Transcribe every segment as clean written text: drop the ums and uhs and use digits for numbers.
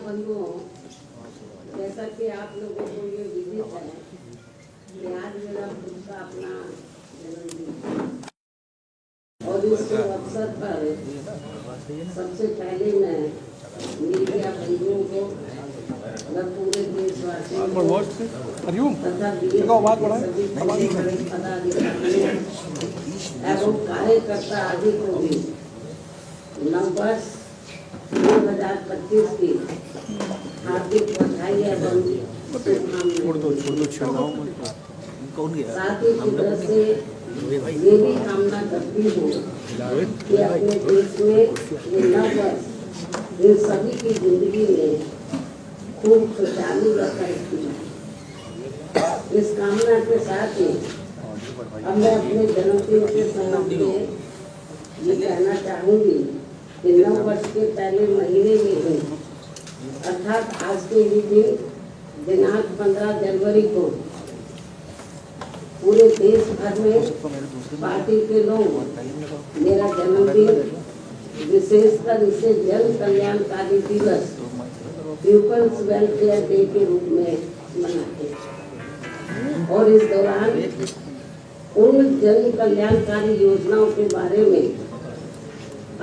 बंधुओं, जैसा कि आप लोगों को ये विदित है कि आज मेरा खुद का अपना जन्मदिन और इस अवसर पर सबसे पहले मैं मीडिया बंधुओं को पूरे देशवासियों को तथा सभी पदाधिकारियों एवं कार्यकर्ता आदि को भी नववर्ष 2025 की हार्दिक बधाई एवं साथ ही कुदरत से ये भी कामना करती हूँ कि अपने देश में ये नववर्ष इन सभी की जिंदगी में खूब खुशहाली व तरक्की। इस कामना के साथ ही अब मैं अपने जन्मदिन के संबंध में ये कहना चाहूँगी कि नव वर्ष के पहले महीने में ही अर्थात आज के ही दिन दिनांक 15 जनवरी को पूरे देश भर में पार्टी के लोग मेरा जन्मदिन विशेषकर इसे जन कल्याणकारी दिवस पीपल्स वेलफेयर डे के रूप में मनाते हैं और इस दौरान उन जन कल्याणकारी योजनाओं के बारे में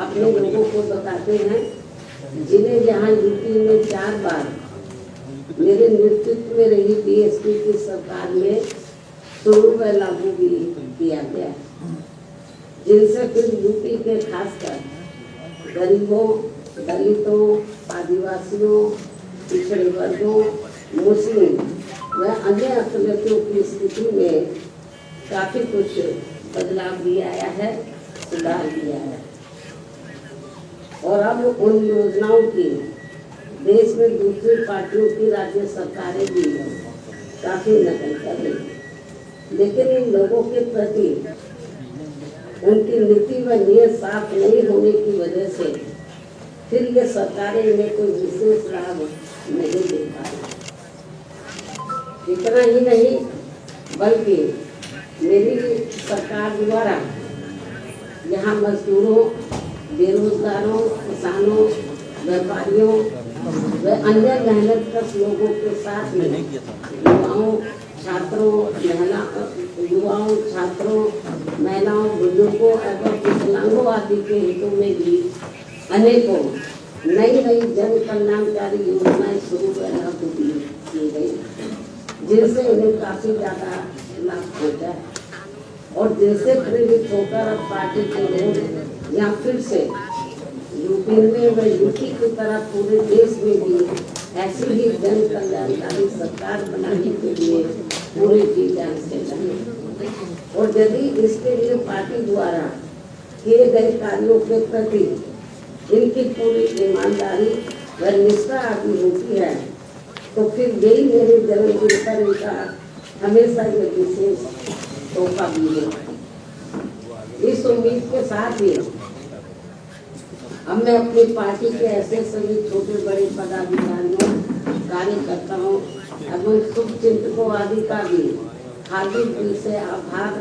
अपने लोगों को बताते हैं जिन्हें यहाँ यूपी में 4 बार मेरे नेतृत्व में रही बीएसपी की सरकार में शुरू व लागू भी किया गया, जिनसे फिर यूपी के खासकर गरीबों, दलितों, आदिवासियों, पिछड़े वर्गों, मुस्लिम व अन्य अकलियतों की स्थिति में काफी कुछ बदलाव भी आया है, सुधार भी आया है। और अब उन योजनाओं की देश में दूसरी पार्टियों की राज्य सरकारें भी काफी नकल कर रही हैं, लेकिन इन लोगों के प्रति उनकी नीति व नीयत साफ नहीं होने की वजह से फिर ये सरकारें इन्हें कोई विशेष लाभ नहीं दे पा रही। इतना ही नहीं बल्कि मेरी सरकार द्वारा यहाँ मजदूरों, बेरोजगारों, किसानों, व्यापारियों व अन्य मेहनतकश लोगों के साथ में छात्रों, महिलाओं, बुजुर्गों एवं विकलांगों आदि के हितों में भी अनेकों नई जन कल्याणकारी योजनाएं शुरू व लागू की गई, जिनसे इन्हें काफी ज्यादा लाभ पहुँचा है और जिनसे प्रेरित होकर अब पार्टी के लोग यहाँ फिर से यूपी में व यूपी की तरह पूरे देश में भी ऐसी ही जन कल्याणकारी सरकार बनाने के लिए पूरे जी जान से लगे और यदि इसके लिए पार्टी द्वारा किए गए कार्यों के प्रति इनकी पूरी ईमानदारी व निष्ठा आदि होती है तो फिर यही मेरे जन्मदिन पर इनका हमेशा ये विशेष तोहफा भी है। इस उम्मीद के साथ ही अब मैं अपनी पार्टी के ऐसे सभी छोटे बड़े पदाधिकारियों, कार्यकर्ताओं एवं शुभचिंतकों आदि का भी हार्दिक दिल से आभार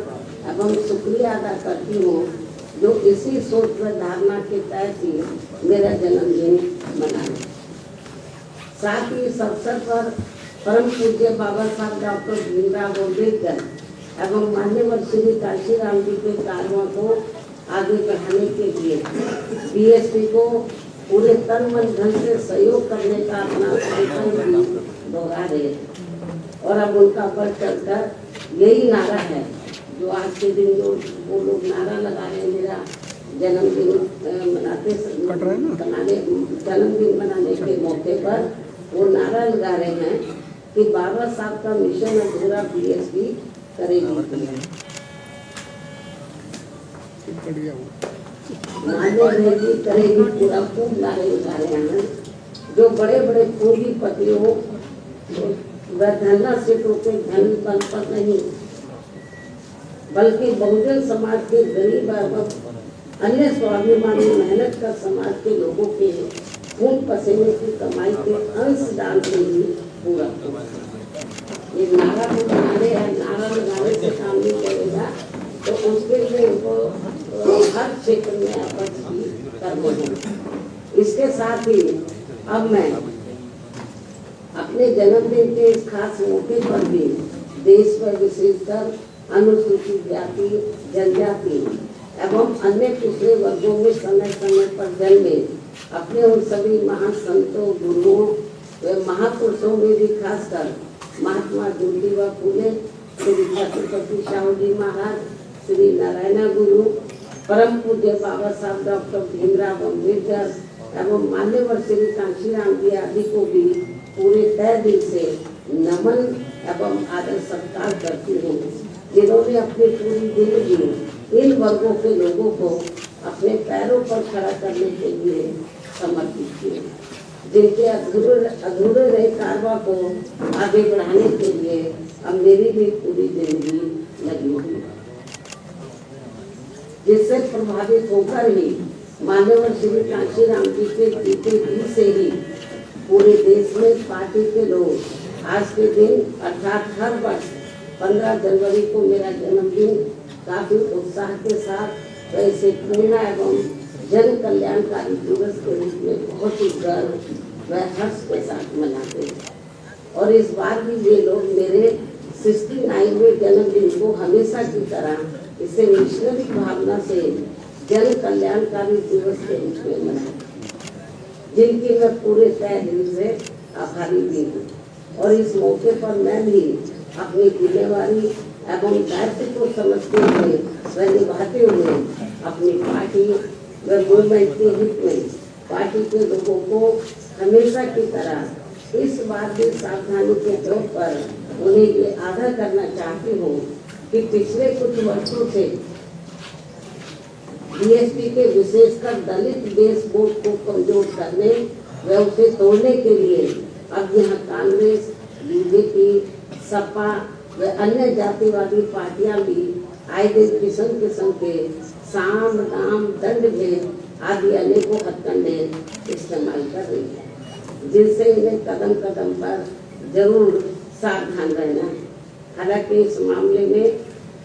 एवं शुक्रिया अदा करती हूँ जो इसी सोच व धारणा के तहत ही मेरा जन्मदिन मनाए। साथ ही इस अवसर पर परम पूज्य बाबा साहब डॉक्टर भीमराव अम्बेडकर एवं मान्यवर श्री काशीराम जी के कार्यों को आगे बढ़ाने के लिए बीएसपी को पूरे तन मन धन से सहयोग करने का अपना संकल्प भी दोहरा रहे और अब उनका बढ़ चढ़कर यही नारा है जो आज के दिन जो वो लोग नारा लगा रहे हैं मेरा जन्मदिन मनाने के मौके पर वो नारा लगा रहे हैं कि बाबा साहब का मिशन अधूरा बीएसपी करेगी। करेगी पूरा खूब नारे लगा रहे हैं जो बड़े बड़े पूंजीपतियों व धनना सेठों के धन बल पर नहीं बल्कि बहुजन समाज के गरीब एवं अन्य स्वाभिमानी मेहनत का समाज के लोगों के खून पसीने की कमाई के अंश दान से ही पूरा ये नारा को बनाने नारा लगाने से काम नहीं करेगा तो उसके लिए उनको हर क्षेत्र में आपस की करना है। इसके साथ ही अब मैं इस खास मौके पर भी देश में विशेषकर अनुसूचित जाति, जनजाति एवं अन्य पिछड़े वर्गों में समय समय पर जन्मे अपने उन सभी महान संतों, गुरुओं व महापुरुषों में भी खासकर महात्मा ज्योतिबा फूले, श्री छत्रपति शाहू जी महाराज, श्री नारायण गुरु, परम पूज्य बाबा साहब डॉक्टर भीमराव अम्बेडकर एवं मान्यवर श्री कांशीराम जी आदि को भी पूरे तय दिल से नमन एवं आदर सत्कार करती हूँ, जिन्होंने अपनी पूरी जिंदगी इन वर्गों के लोगों को अपने पैरों पर खड़ा करने के लिए समर्पित किए, जिनके अधूरे रहे कारवा को आगे बढ़ाने के लिए अब मेरी भी पूरी जिंदगी लगी हुई है, जिससे प्रभावित होकर ही मान्यवर श्री कांशीराम जी के जीते जी से ही पूरे देश में पार्टी के लोग आज के दिन अर्थात हर वर्ष 15 जनवरी को मेरा जन्मदिन काफी उत्साह के साथ वैसे पूर्ण एवं जन कल्याणकारी दिवस के रूप में बहुत ही गर्व व हर्ष के साथ मनाते हैं। और इस बार भी ये लोग मेरे 69वें जन्मदिन को हमेशा की तरह इसे मिशनरी भावना से जन कल्याणकारी दिवस के रूप में मनाए, जिनकी मैं पूरे तय दिल से आभारी भी हूँ। और इस मौके पर मैं भी अपनी जिम्मेवारी एवं दायित्व को समझते हुए व निभाते हुए अपनी पार्टी व मूवमेंट के हित में पार्टी के लोगों को हमेशा की तरह इस बात की सावधानी के तौर पर उन्हें ये आगाह करना चाहती हूँ कि पिछले कुछ वर्षों से बीएसपी के विशेषकर दलित बेस वोट को कमजोर करने व उसे तोड़ने के लिए अब यहाँ कांग्रेस, बीजेपी, सपा व अन्य जातिवादी पार्टियां भी आए दिन किस्म के साम, दाम, दंड भेद आदि अनेकों हथकंडे इस्तेमाल कर रही है, जिनसे इन्हें कदम कदम पर जरूर सावधान रहना है। हालांकि इस मामले में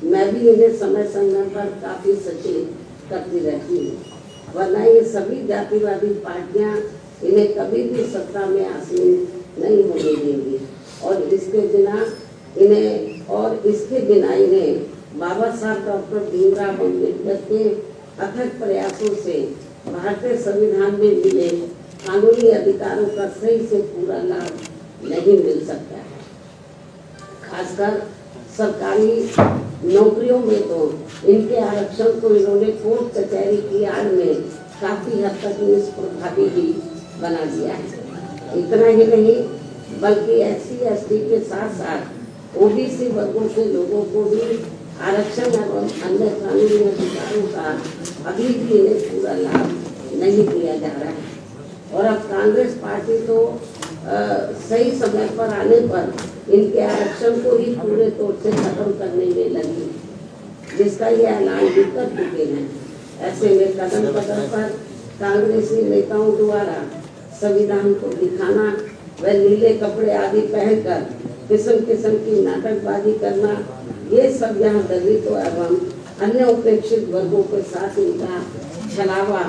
मैं भी इन्हें समय समय पर काफी सचेत करती रहती हूँ, वरना ये सभी जातिवादी पार्टियां इन्हें कभी भी सत्ता में आसीन नहीं होने देंगी और इसके बिना इन्हें बाबा साहब डॉक्टर भीमराव अम्बेडकर के अथक प्रयासों से भारतीय संविधान में मिले कानूनी अधिकारों का सही से पूरा लाभ नहीं मिल सकता है। खासकर सरकारी नौकरियों में तो इनके आरक्षण को इन्होंने कोर्ट कचहरी की आड़ में काफी हद तक निष्प्रभावी भी बना दिया है। इतना ही नहीं बल्कि SC/ST के साथ साथ OBC वर्गों के लोगों को भी आरक्षण एवं अन्य कानूनी अधिकारों का अभी भी इन्हें पूरा लाभ नहीं दिया जा रहा है। और अब कांग्रेस पार्टी तो सही समय पर आने पर इनके आरक्षण को ही पूरे तौर से खत्म करने में लगी, जिसका ये ऐलान भी कर चुके हैं। ऐसे में कदम कदम पर कांग्रेसी नेताओं द्वारा संविधान को दिखाना व नीले कपड़े आदि पहनकर किस्म की नाटकबाजी करना, ये सब यहाँ दलितों एवं अन्य उपेक्षित वर्गों के साथ इनका छलावा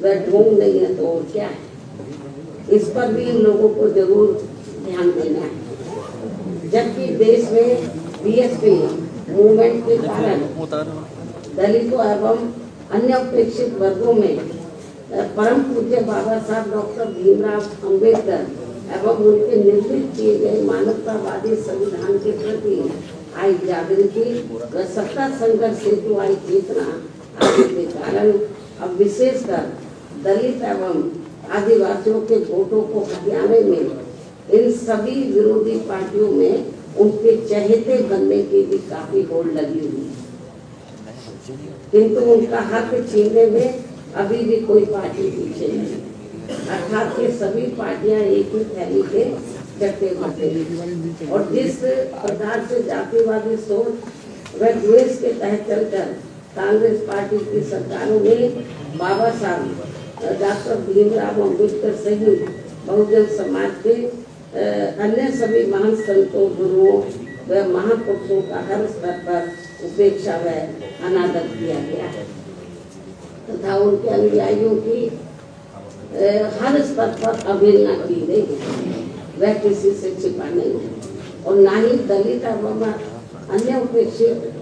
व ढोंग नहीं है तो और क्या है। इस पर भी इन लोगों को जरूर ध्यान देना है। जबकि देश में बीएसपी मूवमेंट के कारण दलितों एवं अन्य उपेक्षित वर्गों में परम पूज्य बाबा साहब डॉक्टर भीमराव अम्बेडकर एवं उनके निर्मित किए गए मानवतावादी संविधान के प्रति आई जागृति व सत्ता संघर्ष हेतु आई चेतना आदि के कारण अब विशेषकर दलित एवं आदिवासियों के वोटों को हथियाने में इन सभी विरोधी पार्टियों में उनके चहेते बनने की भी काफी होड़ लगी हुई है, किंतु उनका हक छीनने में अभी भी कोई पार्टी पीछे नहीं। अर्थात ये सभी पार्टियां एक ही थैली के चट्टे बटे हैं और जिस प्रकार से जातिवादी सोच व द्वेष के तहत चलकर कांग्रेस पार्टी की सरकारों में बाबा साहब डॉक्टर भीमराव अम्बेडकर सहित बहुजन समाज के अन्य सभी महान संतों, गुरुओं व महापुरुषों का हर स्तर पर उपेक्षा व अनादर किया गया है तथा उनके अनुयायियों की हर स्तर पर अवहेलना की गई है, वह किसी से छिपा नहीं है। और ना ही दलित एवं अन्य उपेक्षित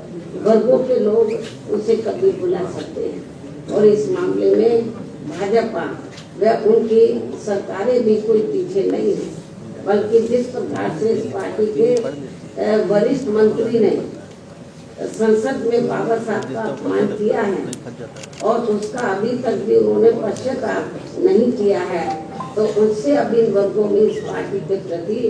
वर्गों के लोग उसे कभी बुला सकते हैं। और इस मामले में भाजपा व उनकी सरकारें भी कोई पीछे नहीं है, बल्कि जिस प्रकार से इस पार्टी के वरिष्ठ मंत्री ने संसद में बाबा साहब का अपमान किया है और उसका अभी तक भी उन्होंने पश्चाताप नहीं किया है, तो उससे अब इन वर्गों में इस पार्टी के प्रति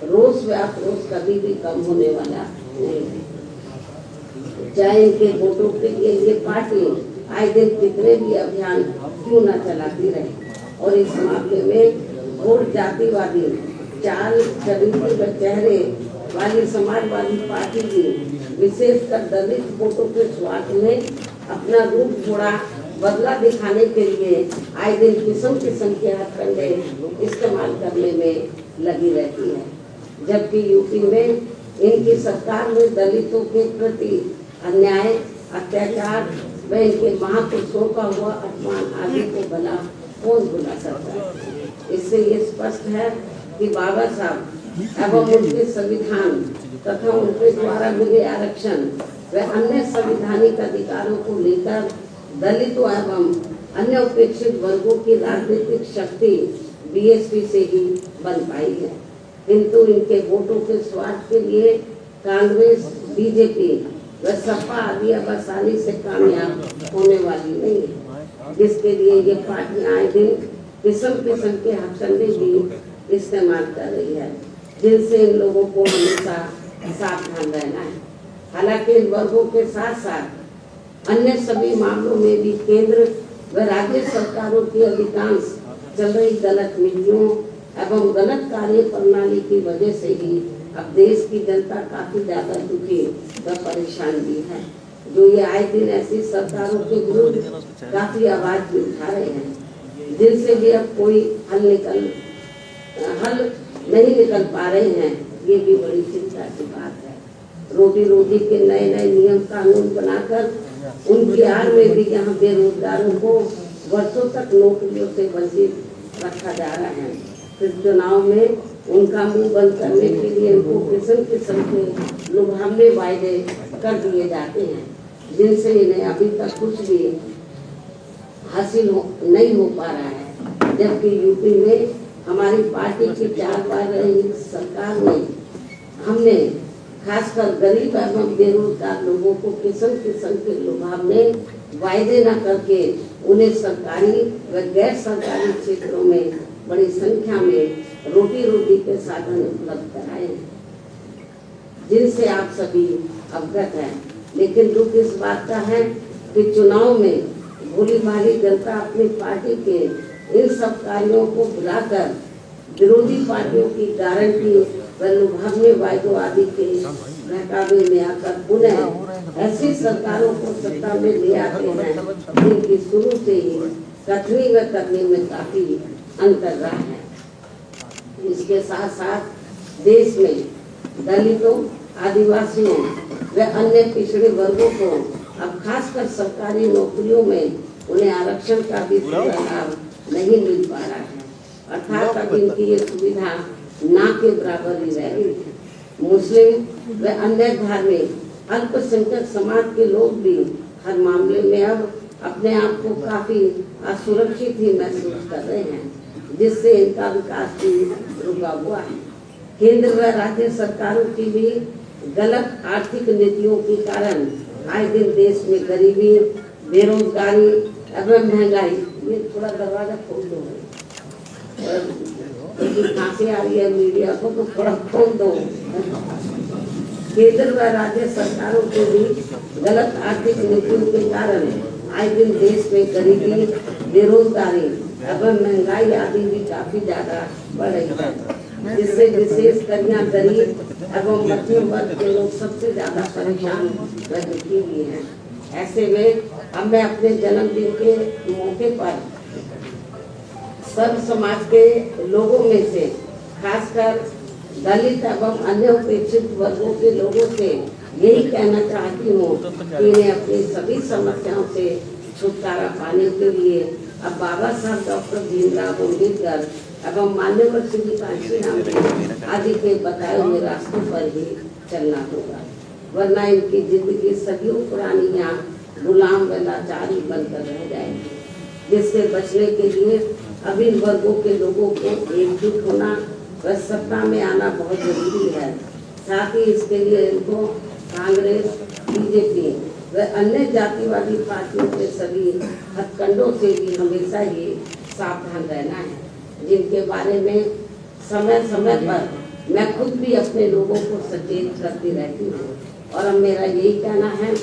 रोष व आक्रोश कभी भी कम होने वाला नहीं है। चाहे इनके वोटों के लिए ये पार्टी आए दिन कितने भी अभियान क्यों न चलाती रहे, और इस मामले में वोट जातिवादी चाल चरित्र व चेहरे वाली समाजवादी पार्टी की विशेषकर दलित वोटों के स्वार्थ में अपना रूप थोड़ा बदला दिखाने के लिए आए दिन किस्म किस्म के हथकंडे इस्तेमाल करने में लगी रहती है। जबकि यूपी में इनकी सरकार में दलितों के प्रति अन्याय, अत्याचार व इनके महापुरुषों का हुआ अपमान आदि को भला कौन भुला सकता है। इससे ये स्पष्ट है कि बाबा साहब एवं उनके संविधान तथा उनके द्वारा मिले आरक्षण व अन्य संवैधानिक अधिकारों को लेकर दलितों एवं अन्य उपेक्षित वर्गों की राजनीतिक शक्ति बीएसपी से ही बन पाई है, किंतु इनके वोटों के स्वार्थ के लिए कांग्रेस, बीजेपी व सपा आदि अब आसानी से कामयाब होने वाली नहीं है, जिसके लिए ये पार्टियां आए दिन किस्म किस्म के हथकंडे भी इस्तेमाल कर रही है, जिनसे इन लोगों को हमेशा सावधान रहना है। हालांकि इन वर्गों के साथ साथ अन्य सभी मामलों में भी केंद्र व राज्य सरकारों की अधिकांश चल रही गलत नीतियों एवं गलत कार्य प्रणाली की वजह से ही अब देश की जनता काफी ज्यादा दुखी व परेशान भी है, जो ये आए दिन ऐसी सरकारों के विरुद्ध काफी आवाज भी उठा रहे हैं, जिनसे भी अब कोई हल नहीं निकल पा रहे हैं। ये भी बड़ी चिंता की बात है। रोटी रोटी के नए नए नियम कानून बनाकर उनकी आड़ में भी यहाँ बेरोजगारों को वर्षों तक नौकरियों से वंचित रखा जा रहा है। फिर चुनाव में उनका मुंह बंद करने के लिए उनको किस्म किस्म के लुभावने वायदे कर दिए जाते हैं, जिनसे इन्हें अभी तक कुछ भी हासिल नहीं हो पा रहा है। जबकि यूपी में हमारी पार्टी की 4 बार रही सरकार में हमने खासकर गरीब एवं बेरोजगार लोगों को किस्म किस्म के लुभावने वायदे न करके उन्हें सरकारी व गैर सरकारी क्षेत्रों में बड़ी संख्या में रोटी रोटी के साधन उपलब्ध कराए, जिनसे आप सभी अवगत हैं। लेकिन दुख इस बात का है कि चुनाव में भोली भाली जनता अपनी पार्टी के इन सब कार्यों को भुलाकर विरोधी पार्टियों की गारंटी व लुभावने वायदों आदि के बहकावे में आकर पुनः ऐसी सरकारों को सत्ता में ले आते हैं, जिनकी शुरू से ही कथनी व करने में काफी अंतर रहा है। इसके साथ साथ देश में दलितों, आदिवासियों व अन्य पिछड़े वर्गों को अब खासकर सरकारी नौकरियों में उन्हें आरक्षण का भी पूरा लाभ नहीं मिल पा रहा है, अर्थात अब इनकी ये सुविधा ना के बराबर ही रह गई। मुस्लिम व अन्य धार्मिक अल्पसंख्यक समाज के लोग भी हर मामले में अब अपने आप को काफी असुरक्षित ही महसूस कर रहे हैं, जिससे इनका विकास भी रुका हुआ है। केंद्र व राज्य सरकारों की भी गलत आर्थिक नीतियों के कारण आए दिन देश में गरीबी, बेरोजगारी एवं महंगाई। ये थोड़ा दरवाजा खोल दो, खांसी आ रही है मीडिया को तो थोड़ा खोल दो। केंद्र व राज्य सरकारों के भी गलत आर्थिक नीतियों के कारण आए दिन देश में गरीबी, बेरोजगारी एवं महंगाई आदि भी काफी ज्यादा बढ़ रही है, जिससे विशेषकर यहाँ गरीब एवं मध्यम वर्ग के लोग सबसे ज्यादा परेशान व दुखी हुए हैं। ऐसे में अब मैं अपने जन्मदिन के मौके पर सर्व समाज के लोगों में से खासकर दलित एवं अन्य उपेक्षित वर्गों के लोगों से यही कहना चाहती हूँ कि इन्हें अपनी सभी समस्याओं से छुटकारा पाने के लिए अब बाबा साहब डॉक्टर भीमराव अम्बेडकर एवं मान्यवर श्री कांशीराम आदि के बताए हुए रास्तों पर ही चलना होगा, वरना इनकी जिंदगी सदियों पुरानी यहाँ गुलाम व लाचारी बनकर रह जाएगी। जिससे बचने के लिए अब इन वर्गों के लोगों को एकजुट होना व सत्ता में आना बहुत जरूरी है। साथ ही इसके लिए इनको कांग्रेस, बीजेपी व अन्य जातिवादी पार्टियों के सभी हथकंडों से भी हमेशा ही सावधान रहना है, जिनके बारे में समय समय पर मैं खुद भी अपने लोगों को सचेत करती रहती हूँ। और अब मेरा यही कहना है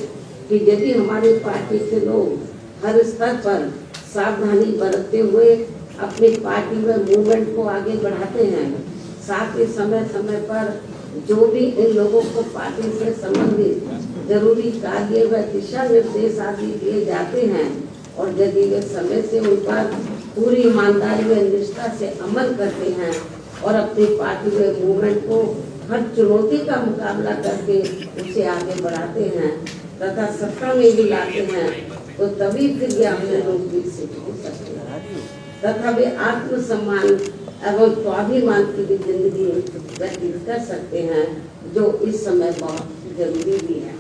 कि यदि हमारी पार्टी के लोग हर स्तर पर सावधानी बरतते हुए अपनी पार्टी व मूवमेंट को आगे बढ़ाते हैं, साथ ही समय समय पर जो भी इन लोगों को पार्टी से संबंधित जरूरी कार्य व दिशा निर्देश आदि दिए जाते हैं, और यदि वे समय से उन पर पूरी ईमानदारी व निष्ठा से अमल करते हैं और अपनी पार्टी व मूवमेंट को हर चुनौती का मुकाबला करके उसे आगे बढ़ाते हैं तथा सत्ता में भी लाते हैं, तो तभी फिर ये अपने लोग भी सिद्ध हो सकते हैं तथा वे आत्मसम्मान एवं स्वाभिमान की भी जिंदगी व्यतीत कर सकते हैं, जो इस समय बहुत जरूरी भी है।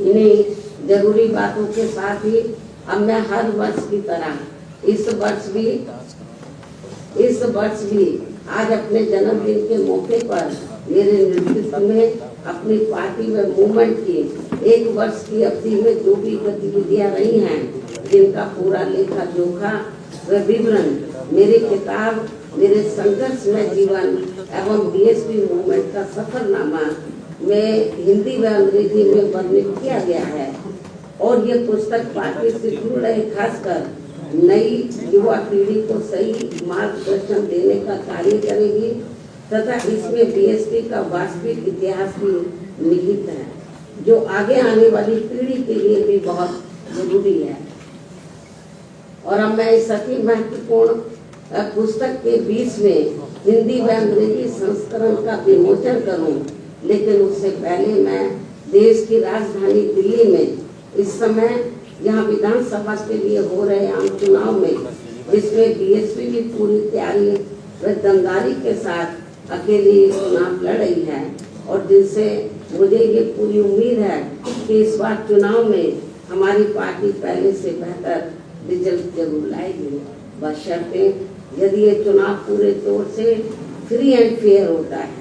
इन्हीं जरूरी बातों के साथ ही अब मैं हर वर्ष की तरह इस वर्ष भी आज अपने जन्मदिन के मौके पर मेरे नेतृत्व में अपनी पार्टी व मूवमेंट की एक वर्ष की अवधि में जो भी गतिविधियां रही हैं, जिनका पूरा लेखा जोखा व विवरण मेरी किताब मेरे संघर्षमय जीवन एवं बीएसपी मूवमेंट का सफरनामा में हिंदी व अंग्रेजी में वर्णित किया गया है। और ये पुस्तक पार्टी से जुड़ रहे खासकर नई युवा पीढ़ी को सही मार्गदर्शन देने का कार्य करेगी तथा इसमें बीएसपी का वास्तविक इतिहास भी निहित है, जो आगे आने वाली पीढ़ी के लिए भी बहुत जरूरी है। और अब मैं इस अति महत्वपूर्ण पुस्तक के बीच में हिंदी व अंग्रेजी संस्करण का विमोचन करूं, लेकिन उससे पहले मैं देश की राजधानी दिल्ली में इस समय यहाँ विधानसभा के लिए हो रहे आम चुनाव में, जिसमें बीएसपी भी पूरी तैयारी व दमदारी के साथ अकेली चुनाव लड़ रही है, और जिनसे मुझे ये पूरी उम्मीद है कि इस बार चुनाव में हमारी पार्टी पहले से बेहतर रिजल्ट जरूर लाएगी, बशर्ते यदि ये चुनाव पूरे तौर से फ्री एंड फेयर होता है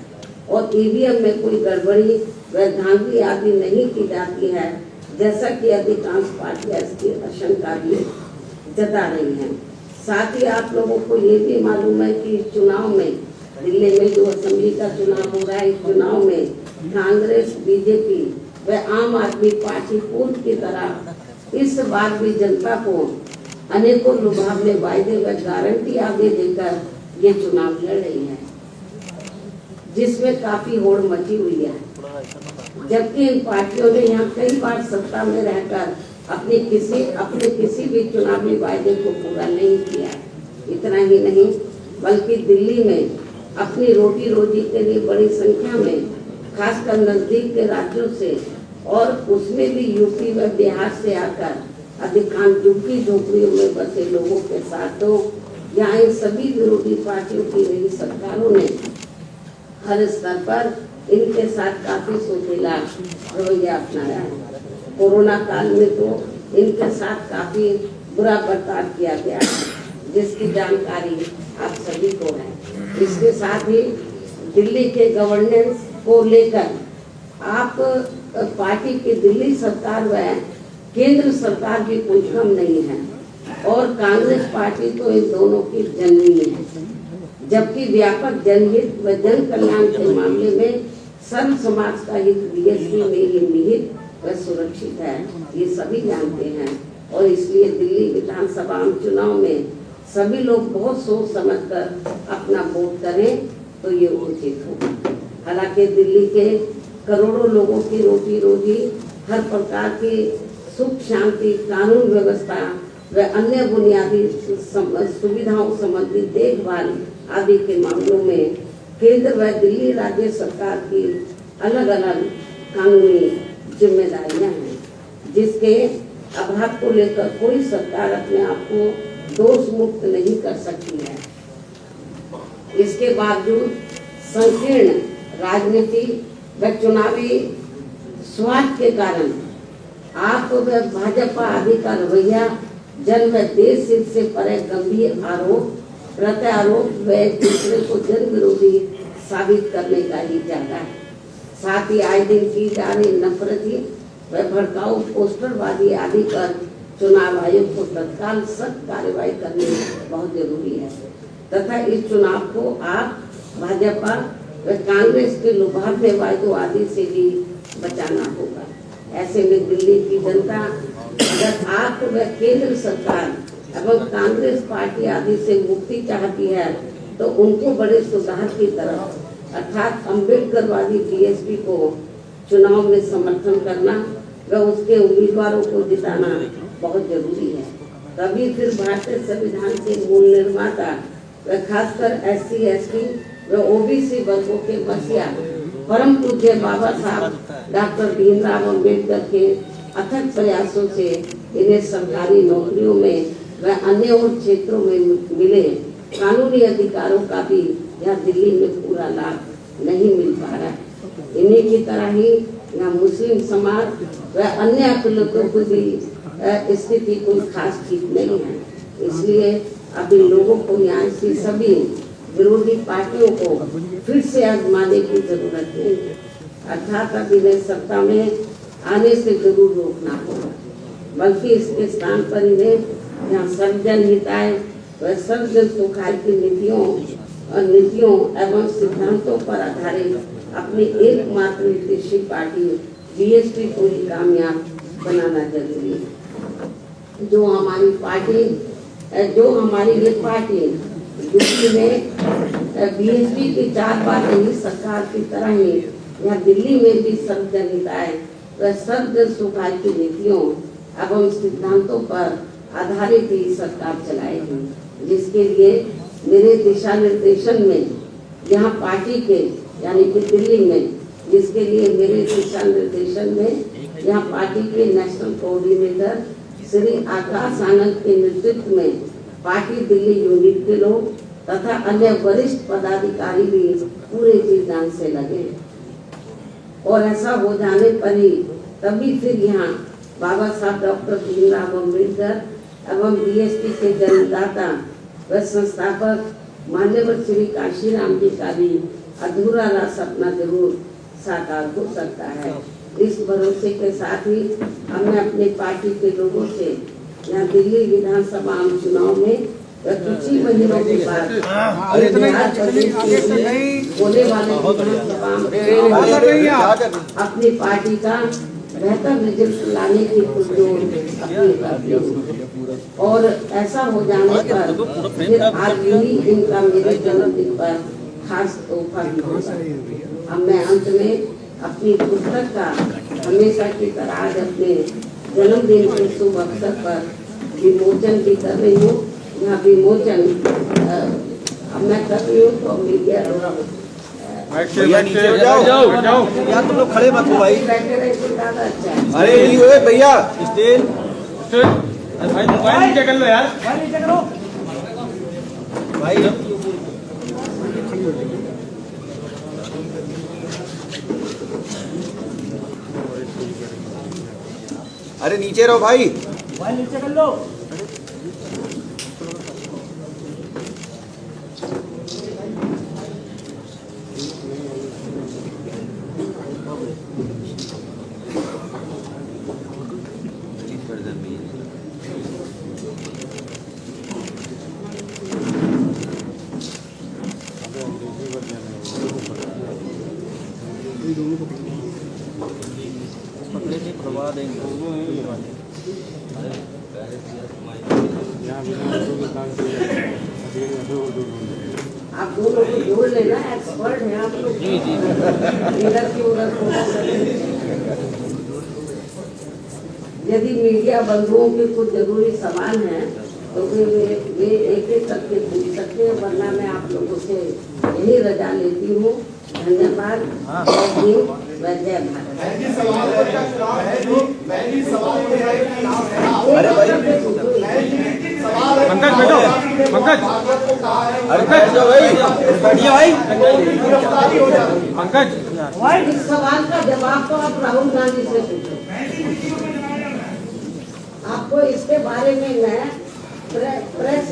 और ईवीएम में कोई गड़बड़ी व धांधली आदि नहीं की जाती है, जैसा कि अधिकांश पार्टियां इसकी आशंका भी जता रही हैं। साथ ही आप लोगों को ये भी मालूम है कि इस चुनाव में दिल्ली में जो असेंबली का चुनाव हो रहा है, इस चुनाव में कांग्रेस, बीजेपी व आम आदमी पार्टी पूर्व की तरह इस बार भी जनता को अनेकों लुभावने वायदे व गारंटी आगे देकर ये चुनाव लड़ रही है, जिसमें काफी होड़ मची हुई है। जबकि इन पार्टियों ने यहाँ कई बार सत्ता में रहकर अपने किसी भी चुनावी वायदे को पूरा नहीं किया। इतना ही नहीं, बल्कि दिल्ली में अपनी रोटी रोजी के लिए बड़ी संख्या में खासकर नजदीक के राज्यों से और उसमें भी यूपी व बिहार से आकर अधिकांश झुग्गी झोपड़ियों में बसे लोगों के साथ तो यहाँ इन सभी विरोधी पार्टियों की नई सरकारों ने हर स्तर पर इनके साथ काफी सोचेला रवैया अपनाया है। कोरोना काल में तो इनके साथ काफी बुरा बर्ताव किया गया है, जिसकी जानकारी आप सभी को है। इसके साथ ही दिल्ली के गवर्नेंस को लेकर आप पार्टी की दिल्ली सरकार व केंद्र सरकार भी कोई कम नहीं है, और कांग्रेस पार्टी तो इन दोनों की जननी है, जबकि व्यापक जनहित व जन कल्याण के मामले में सर्व समाज का हित बीएसपी में ही निहित व सुरक्षित है, ये सभी जानते हैं। और इसलिए दिल्ली विधानसभा चुनाव में सभी लोग बहुत सोच समझकर अपना वोट करें तो ये उचित होगा। हालांकि दिल्ली के करोड़ों लोगों की रोटी रोजी, हर प्रकार की सुख शांति, कानून व्यवस्था व अन्य बुनियादी सुविधाओं संबंधी देखभाल आदि के मामलों में केंद्र व दिल्ली राज्य सरकार की अलग अलग कानूनी जिम्मेदारियां हैं, जिसके अभाव को लेकर कोई सरकार अपने आप को दोष मुक्त नहीं कर सकती है। इसके बावजूद संकीर्ण राजनीति व चुनावी स्वार्थ के कारण आप व भाजपा आदि का रवैया जन व देश हित से परे गंभीर आरोप प्रत्यारोप व एक दूसरे को जन विरोधी साबित करने का ही इरादा है। साथ ही आए दिन की जा रही नफरती व भड़काऊ पोस्टरबाजी आदि पर चुनाव आयोग को तत्काल सख्त कार्रवाई करनी बहुत जरूरी है तथा इस चुनाव को आप भाजपा व कांग्रेस के लुभावने वायदों आदि से भी बचाना होगा। ऐसे में दिल्ली की जनता अगर आप व केंद्र सरकार एवं कांग्रेस पार्टी आदि से मुक्ति चाहती है तो उनको बड़े सुधार की तरफ अर्थात अम्बेडकरवादी बीएसपी को चुनाव में समर्थन करना व उसके उम्मीदवारों को जिताना बहुत जरूरी है। तभी फिर भारतीय संविधान के मूल निर्माता व खासकर SC ST व OBC वर्गों के मसीहा परम पूज्य बाबा साहब डॉक्टर भीमराव अम्बेडकर के अथक प्रयासों से इन्हें सरकारी नौकरियों में व अन्य और क्षेत्रों में मिले कानूनी अधिकारों का भी यहाँ दिल्ली में पूरा लाभ नहीं मिल पा रहा है। इन्हीं की तरह ही यहाँ मुस्लिम समाज व अन्य अकलियतों की भी स्थिति कोई खास ठीक नहीं है। इसलिए अब इन लोगों को यहाँ से सभी विरोधी पार्टियों को फिर से आजमाने की जरूरत है अर्थात अब इन्हें सत्ता में आने से जरूर रोकना होगा, बल्कि इसके स्थान पर इन्हें यहाँ सर्वजन हिताय व सर्वजन सुखाय की नीतियों एवं सिद्धांतों पर आधारित अपनी एकमात्र नीतिशील पार्टी बीएसपी को ही कामयाब बनाना जरूरी है। जो हमारी ये पार्टी दिल्ली में बीएसपी की 4 बार रही सरकार की तरह ही यहाँ दिल्ली में भी सर्वजन हिताय व सर्वजन सुखाय की नीतियों एवं सिद्धांतों पर आधारित ही सरकार चलाएगी, जिसके लिए मेरे दिशा निर्देशन में यहाँ पार्टी के यानी कि दिल्ली में जिसके लिए मेरे दिशा निर्देशन में यहाँ पार्टी के नेशनल कोऑर्डिनेटर श्री आकाश आनंद के नेतृत्व में पार्टी दिल्ली यूनिट के लोग तथा अन्य वरिष्ठ पदाधिकारी भी पूरे जी जान से लगे और ऐसा हो जाने पर ही तभी फिर यहाँ बाबा साहब डॉक्टर भीमराव अम्बेडकर एवं बीएसपी के जन्मदाता व संस्थापक मान्यवर श्री काशीराम जी का भी अधूरा रहा सपना जरूर साकार हो सकता है। इस भरोसे के साथ ही हमने अपनी पार्टी के लोगों से यहाँ दिल्ली विधानसभा आम चुनाव में कुछ ही महीनों के बाद होने वाले अपनी पार्टी का बेहतर रिजल्ट लाने की पुरजोर अपील करती हूँ और ऐसा हो जाने पर फिर आज ही इनका मेरे जन्मदिन पर खास तोहफा भी होगा। अब मैं अंत में अपनी पुस्तक का हमेशा की तरह आज अपने जन्मदिन के शुभ अवसर पर विमोचन भी कर रही हूँ। यहाँ विमोचन अब मैं कर रही हूँ तो मीडिया भैया नीचे हो जाओ यार, तुम लोग खड़े मत हो भाई। बैठे रहे तो ज्यादा अच्छा है। अरे नहीं हुए भैया, स्टेल भाई मोबाइल नीचे कर लो यार, भाई नीचे करो भाई। अरे नीचे रहो भाई, मोबाइल नीचे कर लो। करवा देंगे। आप दोनों को जोड़ लेना, एक्सपर्ट हैं आप लोग। इधर की उधर यदि मीडिया बंधुओं के कुछ जरूरी सवाल हैं तो वे एक करके पूछ सकते हैं, वरना मैं आप लोगों से यही रजा लेती हूँ। धन्यवाद। जय भारत। अरे भाई पंकज बैठो, पंकज, अरे बैठ जाओ भाई, बैठिए भाई। पंकज, इस सवाल का जवाब तो आप राहुल गांधी से पूछो। आपको इसके बारे में मैं प्रेस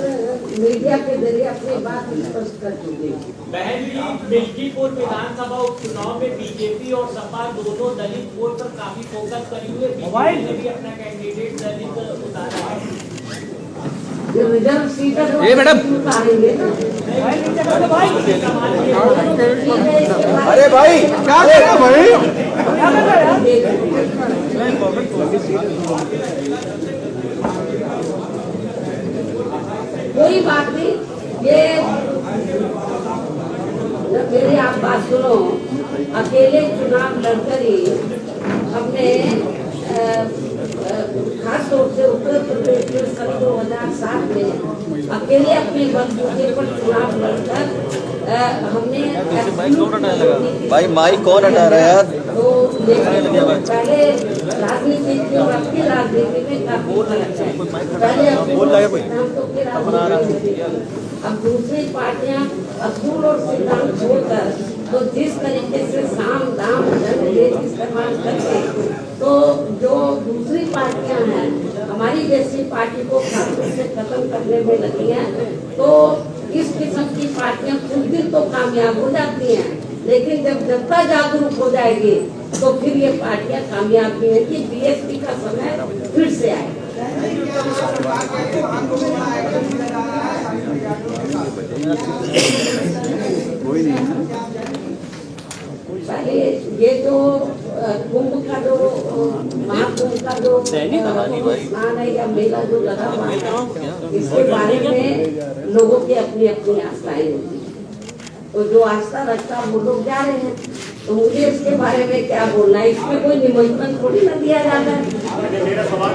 मीडिया के जरिए अपनी बात स्पष्ट कर चुकी हूँ। बहन जी, मिल्कीपुर विधानसभा उपचुनाव में बीजेपी और सपा दोनों दलित वोट पर काफी फोकस करी हुई है। बीजेपी ने भी अपना कैंडिडेट दलित उतारा है। जो रिजर्व सीट है ए मैडम, उतारेंगे ना। अरे भाई क्या कर रहे हो भाई? कोई बात नहीं, ये मेरी आप बात सुनो। अकेले चुनाव लड़कर ही हमने खास तौर से उत्तर प्रदेश में सन 2007 में अकेले अपने बलबूते पर चुनाव लड़कर हमने भाई माइक कौन हटा रहा है यार? तो पहले राजनीति की और अपनी राजनीति में काफी फर्क है। पहले सिद्धांतों की राजनीति, अब दूसरी पार्टियां असूल और सिद्धांत छोड़कर तो जिस तरीके से साम दाम दंड इस्तेमाल करके तो जो दूसरी पार्टियां हैं हमारी जैसी पार्टी को खासतौर से खत्म करने में लगी हैं, तो इस किस्म की पार्टियां कुछ दिन तो कामयाब हो जाती हैं, लेकिन जब जनता जागरूक हो जाएगी तो फिर ये पार्टियां कामयाब नहीं होंगी। बीएसपी का समय फिर से आएगा। पहले ये जो कुंभ का जो महाकुंभ का जो स्नान है या मेला जो लगा हुआ है, इसके बारे में लोगों की अपनी अपनी आस्थाएं होती है। तो जो आस्था रखता वो लोग जा रहे हैं, तो मुझे इसके बारे में क्या बोलना है? इसमें कोई निमंत्रण थोड़ी ना दिया जाता है। मेरा सवाल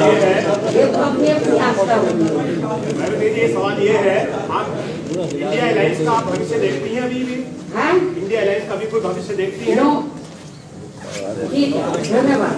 ये है, ये तो अपनी अपनी आस्था होती है। मैडम ये सवाल ये है, आप इंडिया अलायंस का आप भविष्य देखती हैं अभी भी? हैं? इंडिया अलायंस का भी कोई भविष्य देखती हैं? नो, ठीक है, धन्यवाद।